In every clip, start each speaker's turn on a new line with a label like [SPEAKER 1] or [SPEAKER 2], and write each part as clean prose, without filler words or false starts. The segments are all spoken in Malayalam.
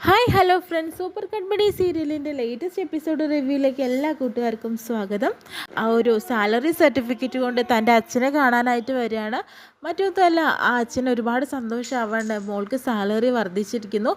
[SPEAKER 1] Hi hello friends, super Kanmani സീരിയലിൻ്റെ ലേറ്റസ്റ്റ് എപ്പിസോഡ് റിവ്യൂയിലേക്ക് എല്ലാ കൂട്ടുകാർക്കും സ്വാഗതം. ആ ഒരു സാലറി സർട്ടിഫിക്കറ്റ് കൊണ്ട് തൻ്റെ അച്ഛനെ കാണാനായിട്ട് വരികയാണ്. മറ്റൊന്നുമല്ല, ആ അച്ഛന് ഒരുപാട് സന്തോഷമാവാണ്ട് മോൾക്ക് സാലറി വർദ്ധിച്ചിരിക്കുന്നു.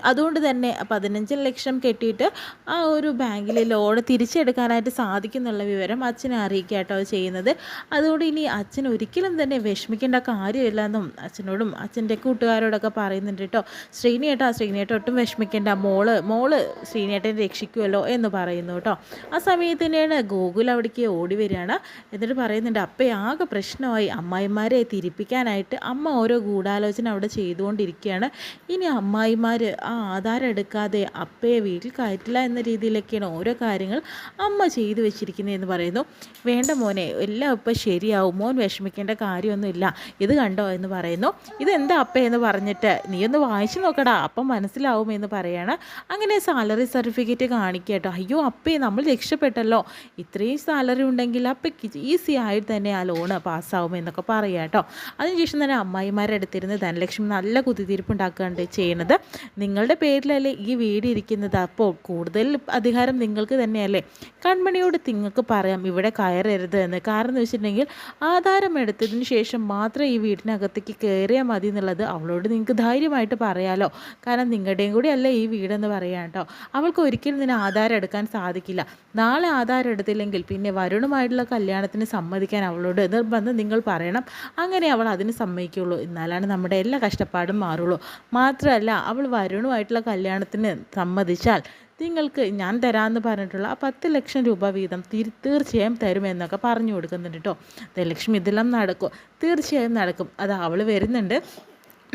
[SPEAKER 1] അതുകൊണ്ട് തന്നെ 15 ലക്ഷം കെട്ടിയിട്ട് ആ ഒരു ബാങ്കിൽ ലോൺ തിരിച്ചെടുക്കാനായിട്ട് സാധിക്കുന്നുള്ള വിവരം അച്ഛനെ അറിയിക്കാട്ടോ ചെയ്യുന്നത്. അതുകൊണ്ട് ഇനി അച്ഛൻ ഒരിക്കലും തന്നെ വിഷമിക്കേണ്ട കാര്യമില്ല എന്നും അച്ഛനോടും അച്ഛൻ്റെ കൂട്ടുകാരോടൊക്കെ പറയുന്നുണ്ട് കേട്ടോ. ശ്രീനിയേട്ട ഒട്ടും വിഷമിക്കേണ്ട, മോള് ശ്രീനേട്ടനെ രക്ഷിക്കുമല്ലോ എന്ന് പറയുന്നു കേട്ടോ. ആ സമയത്ത് തന്നെയാണ് ഗോകുൽ അവിടേക്ക് ഓടി വരികയാണ്. എന്നിട്ട് പറയുന്നുണ്ട്, അപ്പേ ആകെ പ്രശ്നമായി, അമ്മായിമാരെ തിരിപ്പിക്കാനായിട്ട് അമ്മ ഓരോ ഗൂഢാലോചന അവിടെ ചെയ്തുകൊണ്ടിരിക്കുകയാണ്. ഇനി അമ്മായിമാർ ആ ആധാരം എടുക്കാതെ അപ്പയെ വീട്ടിൽ കയറ്റില്ല എന്ന രീതിയിലൊക്കെയാണ് ഓരോ കാര്യങ്ങൾ അമ്മ ചെയ്തു വെച്ചിരിക്കുന്നതെന്ന് പറയുന്നു. വേണ്ട മോനെ, എല്ലാം ഇപ്പം ശരിയാവും, മോൻ വിഷമിക്കേണ്ട കാര്യമൊന്നുമില്ല, ഇത് കണ്ടോ എന്ന് പറയുന്നു. ഇതെന്താ അപ്പ എന്ന് പറഞ്ഞിട്ട് നീ ഒന്ന് വായിച്ചു നോക്കടാ, അപ്പം മനസ്സിലാവുമെന്ന് പറയാണ്. അങ്ങനെ സാലറി സർട്ടിഫിക്കറ്റ് കാണിക്കട്ടോ. അയ്യോ അപ്പേ, നമ്മൾ രക്ഷപ്പെട്ടല്ലോ, ഇത്രയും സാലറി ഉണ്ടെങ്കിൽ അപ്പയ്ക്ക് ഈസി ആയിട്ട് തന്നെ ആ ലോണ് പാസ്സാവുമെന്നൊക്കെ പറയാം കേട്ടോ. അതിനുശേഷം തന്നെ അമ്മായിമാരുടെ അടുത്തിരുന്ന് ധനലക്ഷ്മി നല്ല കുത്തിത്തിരിപ്പുണ്ടാക്കുകയാണ് ചെയ്യുന്നത്. നിങ്ങളുടെ പേരിലല്ലേ ഈ വീട് ഇരിക്കുന്നത്, അപ്പോൾ കൂടുതൽ അധികാരം നിങ്ങൾക്ക് തന്നെയല്ലേ. കൺമണിയോട് നിങ്ങൾക്ക് പറയാം ഇവിടെ കയറരുത് എന്ന്. കാരണം എന്ന് വെച്ചിട്ടുണ്ടെങ്കിൽ ആധാരം എടുത്തതിന് ശേഷം മാത്രം ഈ വീടിനകത്തേക്ക് കയറിയാൽ മതി എന്നുള്ളത് അവളോട് നിങ്ങൾക്ക് ധൈര്യമായിട്ട് പറയാലോ. കാരണം നിങ്ങളുടെയും കൂടി അല്ലേ ഈ വീടെന്ന് പറയാം കേട്ടോ. അവൾക്ക് ഒരിക്കലും ഇതിന് ആധാരം എടുക്കാൻ സാധിക്കില്ല. നാളെ ആധാരം എടുത്തില്ലെങ്കിൽ പിന്നെ വരുണുമായിട്ടുള്ള കല്യാണത്തിന് സമ്മതിക്കാൻ അവളോട് നിർബന്ധം നിങ്ങൾ പറയണം. അങ്ങനെ അവൾ അതിന് സമ്മതിക്കുള്ളൂ. എന്നാലാണ് നമ്മുടെ എല്ലാ കഷ്ടപ്പാടും മാറുള്ളൂ. മാത്രമല്ല, അവൾ വരുണുമായിട്ടുള്ള കല്യാണത്തിന് സമ്മതിച്ചാൽ നിങ്ങൾക്ക് ഞാൻ തരാമെന്ന് പറഞ്ഞിട്ടുള്ള ആ 10 ലക്ഷം രൂപ വീതം തീർച്ചയായും തരുമെന്നൊക്കെ പറഞ്ഞു കൊടുക്കുന്നുണ്ട് കേട്ടോ. ധനലക്ഷ്മി ഇതെല്ലാം നടക്കും, തീർച്ചയായും നടക്കും. അത് അവൾ വരുന്നുണ്ട്,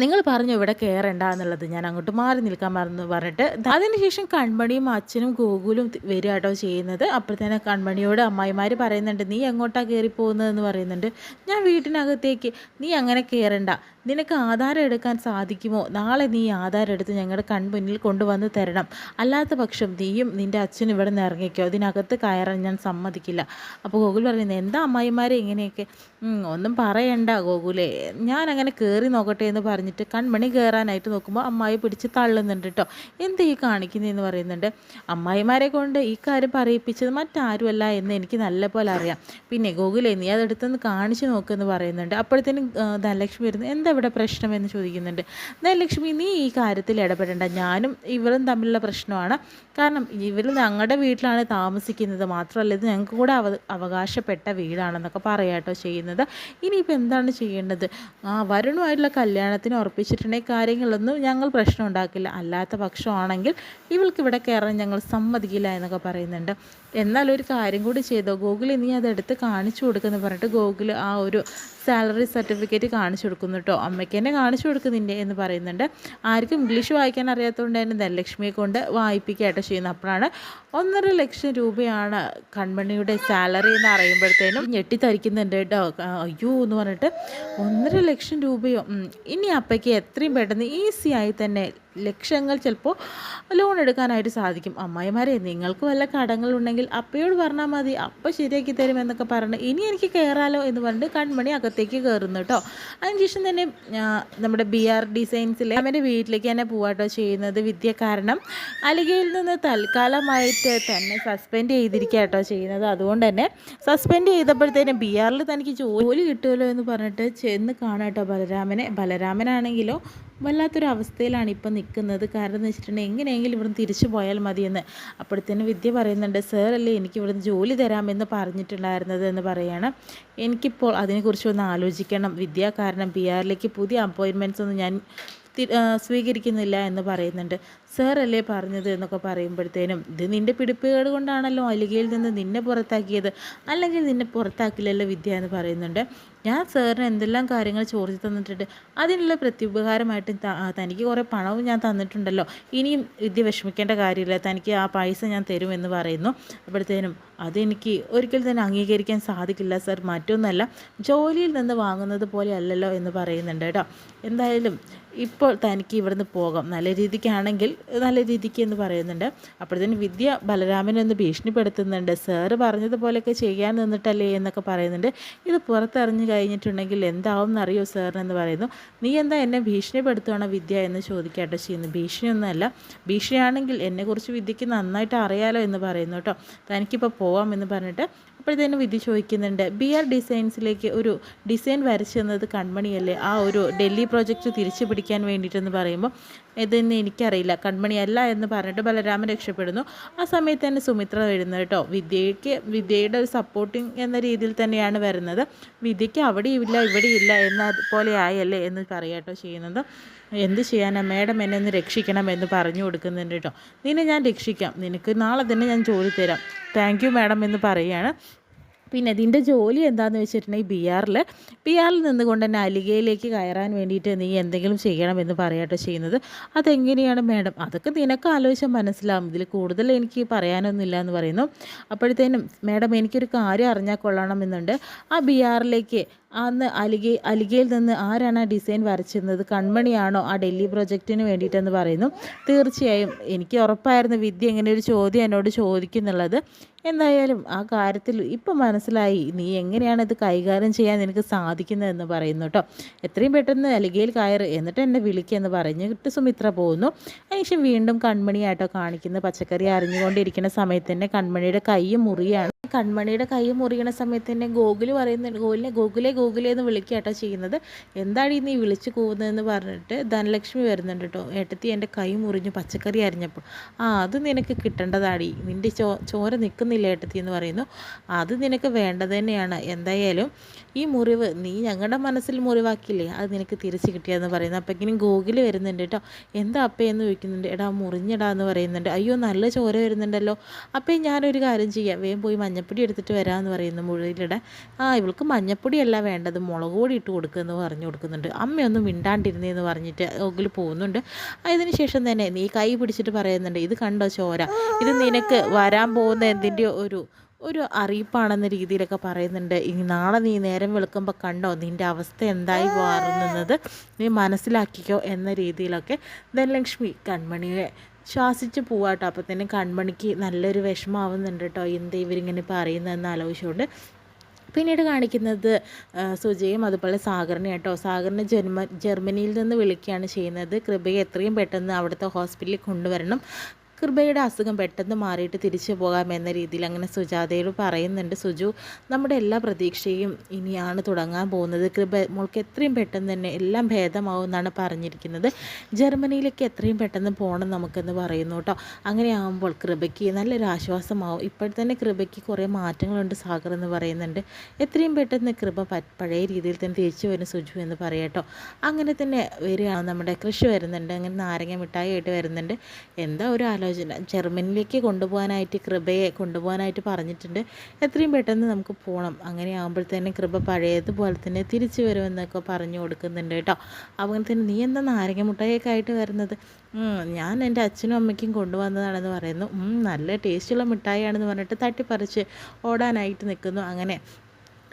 [SPEAKER 1] നിങ്ങൾ പറഞ്ഞു ഇവിടെ കയറണ്ട എന്നുള്ളത്, ഞാൻ അങ്ങോട്ട് മാറി നിൽക്കാൻ മറന്നു പറഞ്ഞിട്ട് അതിനുശേഷം കൺമണിയും അച്ഛനും ഗോകുലും വരിക കേട്ടോ ചെയ്യുന്നത്. അപ്പോഴത്തേനെ കൺമണിയോട് അമ്മായിമാർ പറയുന്നുണ്ട്, നീ എങ്ങോട്ടാണ് കയറി പോകുന്നതെന്ന് പറയുന്നുണ്ട്. ഞാൻ വീട്ടിനകത്തേക്ക്, നീ അങ്ങനെ കയറണ്ട, നിനക്ക് ആധാരം എടുക്കാൻ സാധിക്കുമോ, നാളെ നീ ആധാരം എടുത്ത് ഞങ്ങളുടെ കൺമുന്നിൽ കൊണ്ടുവന്ന് തരണം, അല്ലാത്ത പക്ഷം നീയും നിൻ്റെ അച്ഛനും ഇവിടെ നിന്ന് ഇറങ്ങിക്കോ, അതിനകത്ത് കയറാൻ ഞാൻ സമ്മതിക്കില്ല. അപ്പോൾ ഗോകുൽ പറയുന്നത്, എന്താ അമ്മായിമാരെ ഇങ്ങനെയൊക്കെ, ഒന്നും പറയണ്ട ഗോകുലേ, ഞാൻ അങ്ങനെ കയറി നോക്കട്ടെ എന്ന് പറഞ്ഞിട്ട് കൺമണി കയറാനായിട്ട് നോക്കുമ്പോൾ അമ്മായി പിടിച്ച് തള്ളുന്നുണ്ട് കേട്ടോ. എന്ത് ഈ കാണിക്കുന്നതെന്ന് പറയുന്നുണ്ട്. അമ്മായിമാരെ കൊണ്ട് ഈ കാര്യം പറയിപ്പിച്ചത് മറ്റാരുമല്ല എന്ന് എനിക്ക് നല്ലപോലെ അറിയാം. പിന്നെ ഗോകുലേ, നീ അതെടുത്തൊന്ന് കാണിച്ചു നോക്കുമെന്ന് പറയുന്നുണ്ട്. അപ്പോഴത്തേനും ധനലക്ഷ്മി വരുന്നു, എന്താ ഇവിടെ പ്രശ്നമെന്ന് ചോദിക്കുന്നുണ്ട്. ധനലക്ഷ്മി, നീ ഈ കാര്യത്തിൽ ഇടപെടേണ്ട, ഞാനും ഇവരും തമ്മിലുള്ള പ്രശ്നമാണ്. കാരണം ഇവർ ഞങ്ങളുടെ വീട്ടിലാണ് താമസിക്കുന്നത്, മാത്രമല്ല ഇത് ഞങ്ങൾക്ക് കൂടെ അവകാശപ്പെട്ട വീടാണെന്നൊക്കെ പറയാട്ടോ ചെയ്യുന്നത്. ഇനിയിപ്പോൾ എന്താണ് ചെയ്യേണ്ടത്, വരുണുമായിട്ടുള്ള കല്യാണത്തിന് ഉറപ്പിച്ചിട്ടുണ്ടെങ്കിൽ കാര്യങ്ങളൊന്നും ഞങ്ങൾ പ്രശ്നം ഉണ്ടാക്കില്ല, അല്ലാത്ത പക്ഷമാണെങ്കിൽ ഇവൾക്ക് ഇവിടെ കയറാൻ ഞങ്ങൾ സമ്മതിക്കില്ല എന്നൊക്കെ പറയുന്നുണ്ട്. എന്നാൽ ഒരു കാര്യം കൂടി ചെയ്തോ ഗോകുൽ, നീ അതെടുത്ത് കാണിച്ചു കൊടുക്കുമെന്ന് പറഞ്ഞിട്ട് ഗോകുൽ ആ ഒരു സാലറി സർട്ടിഫിക്കറ്റ് കാണിച്ചു കൊടുക്കുന്നു കേട്ടോ. അമ്മയ്ക്ക് തന്നെ കാണിച്ചു കൊടുക്കുന്നില്ലേ എന്ന് പറയുന്നുണ്ട്. ആർക്കും ഇംഗ്ലീഷ് വായിക്കാൻ അറിയാത്തതുകൊണ്ട് തന്നെ ധനലക്ഷ്മിയെ കൊണ്ട് വായിപ്പിക്കുകയായിട്ട് ചെയ്യുന്നത്. അപ്പോഴാണ് 1.5 ലക്ഷം രൂപയാണ് കൺമണിയുടെ സാലറി എന്ന് അറിയുമ്പോഴത്തേനും ഞെട്ടിത്തരിക്കുന്നുണ്ട് കേട്ടോ. അയ്യോ എന്ന് പറഞ്ഞിട്ട് 1.5 ലക്ഷം രൂപയോ, ഇനി അപ്പയ്ക്ക് എത്രയും പെട്ടെന്ന് ഈസിയായി തന്നെ ലക്ഷങ്ങൾ ചിലപ്പോൾ ലോൺ എടുക്കാനായിട്ട് സാധിക്കും. അമ്മായിമാരെ, നിങ്ങൾക്ക് വല്ല കടങ്ങളുണ്ടെങ്കിൽ അപ്പയോട് പറഞ്ഞാൽ മതി, അപ്പ ശരിയാക്കി തരുമെന്നൊക്കെ പറഞ്ഞ് ഇനി എനിക്ക് കയറാലോ എന്ന് പറഞ്ഞിട്ട് കൺമണി അകത്തേക്ക് കയറുന്നു കേട്ടോ. അതിനുശേഷം തന്നെ നമ്മുടെ BR ഡിസൈൻസിലെ അവൻ്റെ വീട്ടിലേക്ക് തന്നെ പോവാട്ടോ ചെയ്യുന്നത് വിദ്യ. കാരണം അലിഗയിൽ നിന്ന് തൽക്കാലമായിട്ട് തന്നെ സസ്പെൻഡ് ചെയ്തിരിക്കുക കേട്ടോ ചെയ്യുന്നത്. അതുകൊണ്ട് തന്നെ സസ്പെൻഡ് ചെയ്തപ്പോഴത്തേനും BRൽ തനിക്ക് ജോലി കിട്ടുമല്ലോ എന്ന് പറഞ്ഞിട്ട് ചെന്ന് കാണാട്ടോ ബലരാമനാണെങ്കിലോ വല്ലാത്തൊരു അവസ്ഥയിലാണ് ഇപ്പം നിൽക്കുന്നത്. കാരണം എന്ന് വെച്ചിട്ടുണ്ടെങ്കിൽ എങ്ങനെയെങ്കിലും ഇവിടുന്ന് തിരിച്ചു പോയാൽ മതിയെന്ന്. അപ്പോഴത്തേനും വിദ്യ പറയുന്നുണ്ട്, സാർ അല്ലേ എനിക്ക് ഇവിടുന്ന് ജോലി തരാമെന്ന് പറഞ്ഞിട്ടുണ്ടായിരുന്നത് എന്ന് പറയുകയാണ്. എനിക്കിപ്പോൾ അതിനെക്കുറിച്ചൊന്ന് ആലോചിക്കണം വിദ്യ, കാരണം BRലേക്ക് പുതിയ അപ്പോയിൻമെൻറ്റ്സ് ഒന്നും ഞാൻ സ്വീകരിക്കുന്നില്ല എന്ന് പറയുന്നുണ്ട്. സാർ അല്ലേ പറഞ്ഞത് എന്നൊക്കെ പറയുമ്പോഴത്തേനും, ഇത് നിൻ്റെ പിടിപ്പുകേട് കൊണ്ടാണല്ലോ അലിഗയിൽ നിന്ന് നിന്നെ പുറത്താക്കിയത്, അല്ലെങ്കിൽ നിന്നെ പുറത്താക്കില്ലല്ലോ വിദ്യ എന്ന് പറയുന്നുണ്ട്. ഞാൻ സാറിന് എന്തെല്ലാം കാര്യങ്ങൾ ചോദിച്ചു തന്നിട്ടുണ്ട്, അതിനുള്ള പ്രത്യുപകാരമായിട്ട് തനിക്ക് കുറേ പണവും ഞാൻ തന്നിട്ടുണ്ടല്ലോ, ഇനിയും വിദ്യ വിഷമിക്കേണ്ട കാര്യമില്ല, തനിക്ക് ആ പൈസ ഞാൻ തരുമെന്ന് പറയുന്നു. അപ്പോഴത്തേനും അതെനിക്ക് ഒരിക്കൽ തന്നെ അംഗീകരിക്കാൻ സാധിക്കില്ല സർ. മറ്റൊന്നല്ല, ജോലിയിൽ നിന്ന് വാങ്ങുന്നത് പോലെ അല്ലല്ലോ എന്ന് പറയുന്നുണ്ട് കേട്ടോ. എന്തായാലും ഇപ്പോൾ തനിക്ക് ഇവിടുന്ന് പോകാം, നല്ല രീതിക്കാണെങ്കിൽ നല്ല രീതിക്ക് എന്ന് പറയുന്നുണ്ട്. അപ്പോഴത്തേന് വിദ്യ ബലരാമനെ ഒന്ന് ഭീഷണിപ്പെടുത്തുന്നുണ്ട്. സാറ് പറഞ്ഞതുപോലെയൊക്കെ ചെയ്യാൻ നിന്നിട്ടല്ലേ എന്നൊക്കെ പറയുന്നുണ്ട്. ഇത് പുറത്തറിഞ്ഞു കഴിഞ്ഞിട്ടുണ്ടെങ്കിൽ എന്താവും എന്നറിയോ സാറിനെന്ന് പറയുന്നു. നീ എന്താ എന്നെ ഭീഷണിപ്പെടുത്തുകയാണോ വിദ്യ എന്ന് ചോദിക്കാട്ടോ ചെയ്യുന്നു. ഭീഷണിയൊന്നുമല്ല, ഭീഷണിയാണെങ്കിൽ എന്നെക്കുറിച്ച് വിദ്യയ്ക്ക് നന്നായിട്ട് അറിയാലോ എന്ന് പറയുന്നു കേട്ടോ. തനിക്കിപ്പോൾ പോവാം എന്ന് പറഞ്ഞിട്ട് അപ്പോഴത്തേനും വിധി ചോദിക്കുന്നുണ്ട്, BR ഡിസൈൻസിലേക്ക് ഒരു ഡിസൈൻ വരച്ചു തന്നത് കൺമണിയല്ലേ, ആ ഒരു ഡൽഹി പ്രോജക്റ്റ് തിരിച്ചു പിടിക്കാൻ വേണ്ടിയിട്ടെന്ന് പറയുമ്പോൾ ഇതെന്ന് എനിക്കറിയില്ല, കൺമണിയല്ല എന്ന് പറഞ്ഞിട്ട് ബലരാമൻ രക്ഷപ്പെടുന്നു. ആ സമയത്ത് തന്നെ സുമിത്ര വരുന്നത് കേട്ടോ. വിദ്യയുടെ ഒരു സപ്പോർട്ടിങ് എന്ന രീതിയിൽ തന്നെയാണ് വരുന്നത്. വിദ്യയ്ക്ക് അവിടെയില്ല ഇവിടെയില്ല എന്ന പോലെ ആയല്ലേ എന്ന് പറയാട്ടോ ചെയ്യുന്നത്. എന്ത് ചെയ്യാനാ മേഡം, എന്നെ ഒന്ന് രക്ഷിക്കണം എന്ന് പറഞ്ഞു കൊടുക്കുന്നുണ്ട് കേട്ടോ. നിന്നെ ഞാൻ രക്ഷിക്കാം, നിനക്ക് നാളെ തന്നെ ഞാൻ ജോലി തരാം, താങ്ക് യു മാഡം എന്ന് പറയുകയാണ്. പിന്നെ ഇതിൻ്റെ ജോലി എന്താണെന്ന് വെച്ചിട്ടുണ്ടെങ്കിൽ ബി ആറിൽ നിന്നുകൊണ്ട് തന്നെ അലിഗയിലേക്ക് കയറാൻ വേണ്ടിയിട്ട് നീ എന്തെങ്കിലും ചെയ്യണമെന്ന് പറയാട്ടോ ചെയ്യുന്നത്. അതെങ്ങനെയാണ് മാഡം, അതൊക്കെ നിനക്ക് ആലോചിച്ചാൽ മനസ്സിലാവും, ഇതിൽ കൂടുതൽ എനിക്ക് പറയാനൊന്നുമില്ല എന്ന് പറയുന്നു. അപ്പോഴത്തേനും മാഡം എനിക്കൊരു കാര്യം അറിഞ്ഞാൽ കൊള്ളണമെന്നുണ്ട്. ആ BRലേക്ക് അന്ന് അലിഗയിൽ നിന്ന് ആരാണ് ആ ഡിസൈൻ വരച്ചിരുന്നത്, കൺമണിയാണോ ആ ഡൽഹി പ്രൊജക്റ്റിന് വേണ്ടിയിട്ടെന്ന് പറയുന്നു. തീർച്ചയായും എനിക്ക് ഉറപ്പായിരുന്നു വിദ്യ ഇങ്ങനെ ഒരു ചോദ്യം എന്നോട് ചോദിക്കുന്നുള്ളത്. എന്തായാലും ആ കാര്യത്തിൽ ഇപ്പം മനസ്സിലായി നീ എങ്ങനെയാണ് ഇത് കൈകാര്യം ചെയ്യാൻ നിനക്ക് സാധിക്കുന്നതെന്ന് പറയുന്നു കേട്ടോ. എത്രയും പെട്ടെന്ന് അലിഗയിൽ കയറ്, എന്നിട്ട് എന്നെ വിളിക്കുമെന്ന് പറഞ്ഞിട്ട് സുമിത്ര പോകുന്നു. അതിനുശേഷം വീണ്ടും കൺമണിയായിട്ടോ കാണിക്കുന്നത്. പച്ചക്കറി അരിഞ്ഞുകൊണ്ടിരിക്കുന്ന സമയത്ത് തന്നെ കൺമണിയുടെ കൈ മുറിയാണ്. കൺമണിയുടെ കൈ മുറിയണ സമയത്ത് തന്നെ ഗോകുല് പറയുന്നുണ്ട്, ഗോകുലേ എന്ന് വിളിക്കുകട്ടോ ചെയ്യുന്നത്. എന്താണ് നീ വിളിച്ചു കൂവുന്നതെന്ന് പറഞ്ഞിട്ട് ധനലക്ഷ്മി വരുന്നുണ്ട് കേട്ടോ. ഏട്ടത്തി എൻ്റെ കൈ മുറിഞ്ഞു പച്ചക്കറി അരിഞ്ഞപ്പോൾ. അത് നിനക്ക് കിട്ടേണ്ടതാടി, നിൻ്റെ ചോര നിൽക്കുന്നില്ല ഏട്ടത്തി എന്ന് പറയുന്നു. അത് നിനക്ക് വേണ്ടത് തന്നെയാണ്. എന്തായാലും ഈ മുറിവ് നീ ഞങ്ങളുടെ മനസ്സിൽ മുറിവാക്കിയില്ലേ, അത് നിനക്ക് തിരിച്ച് കിട്ടിയെന്ന് പറയുന്നു. അപ്പോഴേക്കും ഗോകുല് വരുന്നുണ്ട് കേട്ടോ. എന്താ അപ്പയെന്ന് ചോദിക്കുന്നുണ്ട്. എടാ മുറിഞ്ഞടാ എന്ന് പറയുന്നുണ്ട്. അയ്യോ നല്ല ചോര വരുന്നുണ്ടല്ലോ. അപ്പം ഞാനൊരു കാര്യം ചെയ്യാം, വേഗം പോയി മഞ്ഞപ്പൊടി എടുത്തിട്ട് വരാമെന്ന് പറയുന്നു. മുഴുവനിടെ ഇവൾക്ക് മഞ്ഞപ്പൊടിയല്ല വേണ്ടത്, മുളക് പൊടി ഇട്ട് കൊടുക്കുമെന്ന് പറഞ്ഞു കൊടുക്കുന്നുണ്ട്. അമ്മയൊന്നും മിണ്ടാണ്ടിരുന്നേന്ന് പറഞ്ഞിട്ട് ഗോകുല് പോകുന്നുണ്ട്. അതിന് ശേഷം തന്നെ നീ കൈ പിടിച്ചിട്ട് പറയുന്നുണ്ട്, ഇത് കണ്ടോ ചോര, ഇത് നിനക്ക് വരാൻ പോകുന്ന എന്തിൻ്റെയോ ഒരു അറിയിപ്പാണെന്ന രീതിയിലൊക്കെ പറയുന്നുണ്ട്. ഇനി നാളെ നീ നേരം വെളുക്കുമ്പോൾ കണ്ടോ നിൻ്റെ അവസ്ഥ എന്തായി മാറുന്നത്, നീ മനസ്സിലാക്കിക്കോ എന്ന രീതിയിലൊക്കെ ധനലക്ഷ്മി കൺമണിയെ ശ്വാസിച്ച് പോവാട്ടോ. അപ്പോൾ തന്നെ കൺമണിക്ക് നല്ലൊരു വിഷമാവുന്നുണ്ട് കേട്ടോ, എന്താ ഇവരിങ്ങനെ പറയുന്നതെന്ന് ആലോചിച്ചുകൊണ്ട്. പിന്നീട് കാണിക്കുന്നത് സുജയും അതുപോലെ സാഗറിനെ കേട്ടോ. സാഗറിനെ ജർമ്മനിയിൽ നിന്ന് വിളിക്കുകയാണ് ചെയ്യുന്നത്. കൃപയെ എത്രയും പെട്ടെന്ന് അവിടുത്തെ ഹോസ്പിറ്റലിൽ കൊണ്ടുവരണം, കൃപയുടെ അസുഖം പെട്ടെന്ന് മാറിയിട്ട് തിരിച്ചു പോകാമെന്ന രീതിയിൽ അങ്ങനെ സുജാതയോട് പറയുന്നുണ്ട്. സുജു, നമ്മുടെ എല്ലാ പ്രതീക്ഷയും ഇനിയാണ് തുടങ്ങാൻ പോകുന്നത്. മോൾക്ക് എത്രയും പെട്ടെന്ന് തന്നെ എല്ലാം ഭേദമാവും എന്നാണ് പറഞ്ഞിരിക്കുന്നത്. ജർമ്മനിയിലേക്ക് എത്രയും പെട്ടെന്ന് പോകണം നമുക്കെന്ന് പറയുന്നു കേട്ടോ. അങ്ങനെ ആകുമ്പോൾ കൃപയ്ക്ക് നല്ലൊരു ആശ്വാസമാവും. ഇപ്പോഴത്തന്നെ കൃപയ്ക്ക് കുറേ മാറ്റങ്ങളുണ്ട് സാഗർ എന്ന് പറയുന്നുണ്ട്. എത്രയും പെട്ടെന്ന് കൃപ പഴയ രീതിയിൽ തന്നെ തിരിച്ചു വരും സുജു എന്ന് പറയട്ടോ. അങ്ങനെ തന്നെ വരികയാണ് നമ്മുടെ കൃഷി വരുന്നുണ്ട്. അങ്ങനെ നാരങ്ങ മിഠായി ആയിട്ട് വരുന്നുണ്ട്. എന്താ ഒരു ആലോചന, ജർമ്മനിയിലേക്ക് കൊണ്ടുപോകാനായിട്ട് കൃപയെ കൊണ്ടുപോകാനായിട്ട് പറഞ്ഞിട്ടുണ്ട്. എത്രയും പെട്ടെന്ന് നമുക്ക് പോകണം. അങ്ങനെ ആകുമ്പോഴത്തേനും കൃപ പഴയതുപോലെ തന്നെ തിരിച്ചു വരുമെന്നൊക്കെ പറഞ്ഞു കൊടുക്കുന്നുണ്ട് കേട്ടോ. അങ്ങനെ തന്നെ നീ എന്താ നാരങ്ങ മുട്ടായൊക്കെ ആയിട്ട് വരുന്നത്, ഞാൻ എൻ്റെ അച്ഛനും അമ്മയ്ക്കും കൊണ്ടുവന്നതാണെന്ന് പറയുന്നു. നല്ല ടേസ്റ്റുള്ള മിഠായിയാണെന്ന് പറഞ്ഞിട്ട് തട്ടിപ്പറിച്ച് ഓടാനായിട്ട് നിൽക്കുന്നു. അങ്ങനെ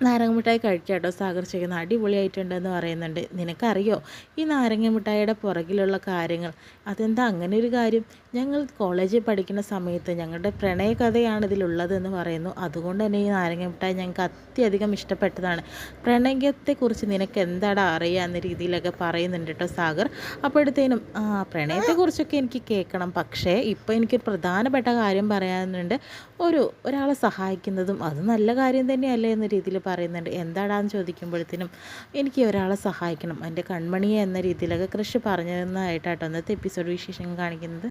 [SPEAKER 1] നാരങ്ങ മിഠായി കഴിക്കാം കേട്ടോ. സാഗർ ചെയ്യുന്ന അടിപൊളിയായിട്ടുണ്ടെന്ന് പറയുന്നുണ്ട്. നിനക്കറിയോ ഈ നാരങ്ങ മിഠായിയുടെ പുറകിലുള്ള കാര്യങ്ങൾ, അതെന്താ അങ്ങനെ ഒരു കാര്യം, ഞങ്ങൾ കോളേജിൽ പഠിക്കുന്ന സമയത്ത് ഞങ്ങളുടെ പ്രണയ കഥയാണ് ഇതിലുള്ളതെന്ന് പറയുന്നു. അതുകൊണ്ട് തന്നെ ഈ നാരങ്ങ മിഠായി ഞങ്ങൾക്ക് അത്യധികം ഇഷ്ടപ്പെട്ടതാണ്. പ്രണയത്തെക്കുറിച്ച് നിനക്ക് എന്താടാ അറിയുക എന്ന രീതിയിലൊക്കെ പറയുന്നുണ്ട് കേട്ടോ സാഗർ. അപ്പോഴത്തേനും പ്രണയത്തെക്കുറിച്ചൊക്കെ എനിക്ക് കേൾക്കണം, പക്ഷേ ഇപ്പോൾ എനിക്ക് പ്രധാനപ്പെട്ട കാര്യം പറയാനുണ്ട്. ഒരാളെ സഹായിക്കുന്നതും അത് നല്ല കാര്യം തന്നെയല്ലേ എന്ന രീതിയിൽ പറയുന്നുണ്ട്. എന്താടാന്ന് ചോദിക്കുമ്പോഴത്തേനും എനിക്ക് ഒരാളെ സഹായിക്കണം, എൻ്റെ കൺമണിയെ എന്ന രീതിയിലൊക്കെ കൃഷി പറഞ്ഞതായിട്ടാട്ടോ ഇന്നത്തെ എപ്പിസോഡ് വിശേഷം കാണിക്കുന്നത്.